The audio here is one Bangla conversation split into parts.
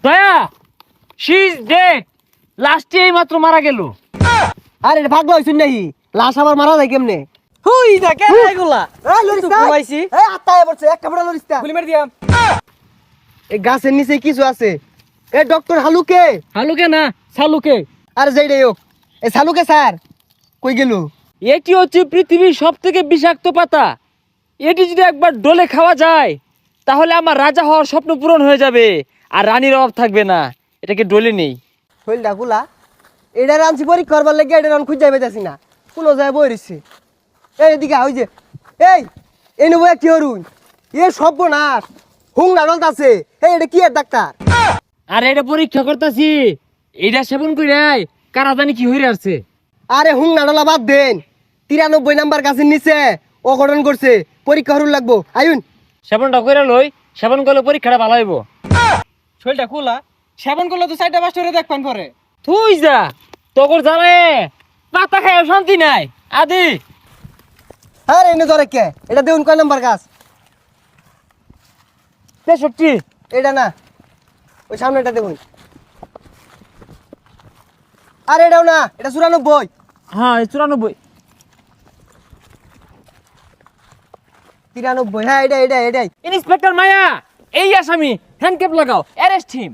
দয়া শি ইজ ডেড। লাস্টে এই মাত্র মারা গেল। আরে ভাগলো হইছুন নাহি, লাশ আবার মারা যায় কেমনে? হুই দেখে এগুলা এই লরিস না, ঘুমাইছি এই আত্মায় পড়ছে এক কাপড়া লরিস না। গুলি মেরে দিয়াম। এই গাছের নিচে কিছু আছে। এ ডক্টর হালুকে, হালুকে না সালুকে। আরে যাই রে হোক, এই সালুকে স্যার কই গেল? এটি হচ্ছে পৃথিবীর সব থেকে বিষাক্ত পাতা। এটি যদি একবার ডলে খাওয়া যায় তাহলে আমার রাজা হওয়ার স্বপ্ন পূরণ হয়ে যাবে আর রানীর অভাব থাকবে না। এটাকে ডলে নেই। শৈল ডাকুলা এটা রানছি পরীক্ষা করবার লাগে, এটা রান খুঁজে পাইতাছি না, কোনো যায় বই রইছে। এই এদিকে ওই যে এই নেবো কি হরুন, এ সর্বনাশ হুং নাডল আছে। এই এটা কি এর ডাক্তার? আর এটা পরীক্ষা করতেছি, এটা সেবন করে কারা জানি কি হয়ে আসছে। আরে হুং নাডলা বাদ দেন, 93 নাম্বার গাছের নিচে অঘটন করছে, পরীক্ষা হরুন লাগবো। আয়ুন সেবনটা করে লই, সেবন করলে পরীক্ষাটা ভালো হইব। শরীরটা খোলা, সেবন করলে তো 4টা 5টা করে দেখবেন পরে। তুই যা তোর জানে পাতা খায় শান্তি নাই আদি। আরে এনে ধরে কে, এটা দেউন কয় নাম্বার গাছ? 63। এটা না, ওই সামনেটা দেখুন। আরে এটাও না, এটা 94। হ্যাঁ 94। 93, হ্যাঁ এটাই। ইন্সপেক্টর মায়া এই আসামি, হ্যান্ডক্যাপ লাগাও, অ্যারেস্ট হিম।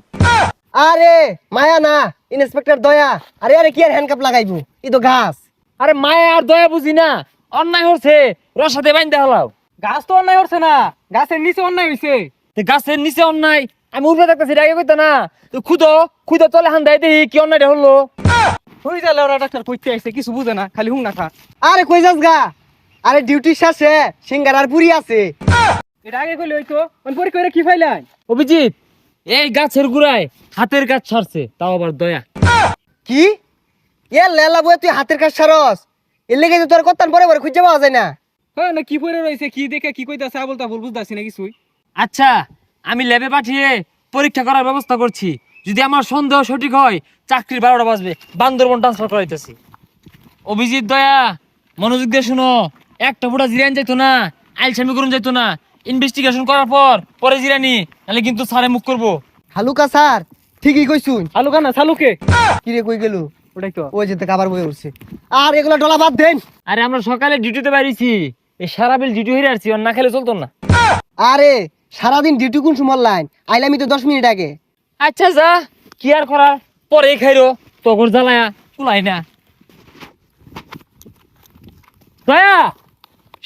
আরে মায়া না, ইন্সপেক্টর দয়া। আরে আরে কি আর হ্যান্ডকাপ লাগাইবো, ই তো গাছ। আরে মায়া আর দয়া বুঝি না, অন্যায় হচ্ছে রসাতে বাইন্দা হলাও। গাছ তো অন্যায় হচ্ছে না, গাছের নিচে অন্যায় হইছে। গাছের নিচে অন্যায়, আমি উপরে দেখতেছি আগে কইতা না। তো খুদো তলে হান দেয় দেখি কি অন্যায়টা হলো। হই যালে ওরা ডাক্তার কইতে আইছে, কিছু বুঝে না, খালি হুং না খা। আরে কই যাস গা? আরে ডিউটি শেষে সিঙ্গার আর পুরি আছে। এটা আগে কইলে হইতো, পরীক্ষা করে কি ফাইলাই? অভিজিৎ এই গাছের গুড়ায় হাতের কাজ ছাড়ছে, তাও আবার দয়া। কি এ লেলা বই, তুই হাতের কাজ সারস? এর লেগে তো তোর কত্তান পরে পরে খুঁজে পাওয়া যায় না। হ্যাঁ না, কি পরে রইছে, কি দেখে কি কইতাছে আবল তাবল বুঝতাছি না কিছুই। আচ্ছা আমি ল্যাবে পাঠিয়ে পরীক্ষা করার ব্যবস্থা করছি। যদি আমার সন্দেহ সঠিক হয় চাকরির 12টা বাজবে, বান্দরবন ট্রান্সফার করাইতেছি। অভিজিৎ দয়া মনোযোগ দিয়ে শুনো, একটা ফুটা জিরান যাইতো না, আইলসামি করুন যাইতো না। ইনভেস্টিগেশন করার পরে জিরানি, নাহলে কিন্তু স্যারে মুখ করবো। হালুকা স্যার ঠিকই কইছুন। আলুকা না সালুকে। কি রে কই গেল? ওটাই তো। ওই যেতে খাবার বই উঠছে। আর এগুলা ডলা বাদ দেন। আরে আমরা সকালে ডিউটিতে বাইরেছি, এই সারা বিল ডিউটি হয়ে আসছি, ওর না খেলে চলতো না। আরে সারাদিন ডিউটি কোন সময় লাইন আইলামি তো 10 মিনিট আগে। আচ্ছা যা, কি আর করার, পরে খাইরো, তখন জ্বালায়া চুলাই না। দয়া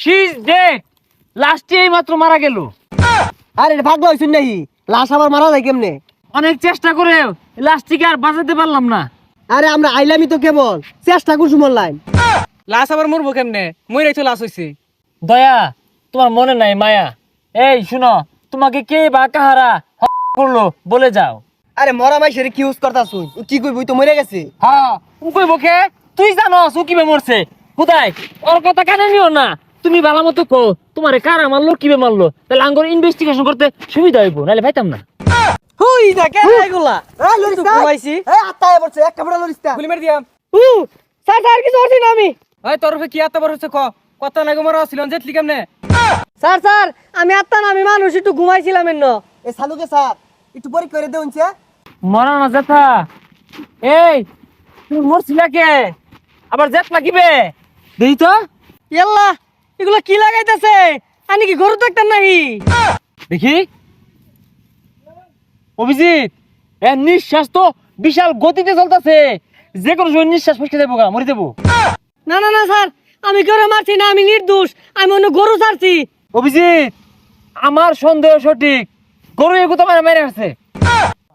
শি ইজ ডেড। লাস্টে এই মাত্র মারা গেল। আরে এটা ভাগলো হইছুন নাহি, লাশ আবার মারা যায় কেমনে? অনেক চেষ্টা করে লাস্টটিকে আর বাঁচাতে পারলাম না। আরে আমরা আইলামি তো কেবল, চেষ্টা কোন সময় লাইন? লাশ আবার মরবো কেমনে? মইরাই তো লাশ হইছে। দয়া তোমার মনে নাই মায়া? এই শুনো, তোমাকে কে বা কাহারা করলো বলে যাও। আরে মরা মাইশের কি ইউজ করতাছুন? ও কি কইবই তো মরে গেছে। হ্যাঁ উকই বকে, তুই জানো ও কিবে মরছে। খুদাই ওর কথা কানে নিও না, তুমি ভালো মতো কো তোমারে কারা মারলো কিবে মারলো, তাহলে আঙ্গর ইনভেস্টিগেশন করতে সুবিধা হইব, নাহলে পাইতাম না। হুই দেখে এগুলা এই লরিস না, ঘুমাইছি। এই আত্মায় পড়ছে এক কাপড়া লরিস না। গুলি মেরে দিয়াম। স্যার স্যার কিছু করছি না আমি। ওই তরফে কি এত বড় হচ্ছে, কত নাকি মরা ছিল জেতলি কেমনে? স্যার আমি আত্মা না, আমি মানুষ একটু ঘুমাইছিলাম এন্ন। এই সালুকে স্যার একটু পরীক্ষা করে দেউনছে। মরা না যেথা, এই তুমি মরছিলা কে, আবার জেট লাগিবে দেই তো। ইয়াল্লা এগুলা কি লাগাইতেছে? আমি কি গরু দেখতাম নাহি? দেখি অভিজিৎ, এর নিঃশ্বাস তো বিশাল গতিতে চলতেছে, যে কোনো সময় নিঃশ্বাস ফসকে যাবো, মরে যাবো। না না না স্যার, আমি গরু মারছি না, আমি নির্দোষ, আমি অন্য গরু ছাড়ছি। অভিজিৎ আমার সন্দেহ সঠিক, গরু এগুতো মারে মেরে আসছে।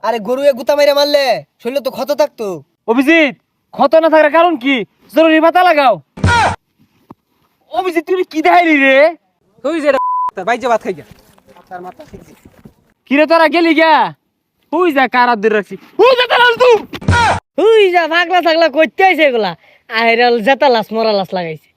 আরে গরু এ গুতা মাইরা মারলে শরীরে তো ক্ষত থাকতো। অভিজিৎ ক্ষত না থাকার কারণ কি, জরুরি পাতা লাগাও। অভিজিৎ তুমি কি দেখাইলি রে? তুই যে বাইজে ভাত খাই গা। কিরে তোরা গেলি গা? হুই যা কারার দূর রাখছি, হুই যা তালাল তুই। হুই যা ভাগলা থাগলা করতে আইছে এগুলা, আহেরাল জেতা লাশ মরা লাশ লাগাইছে।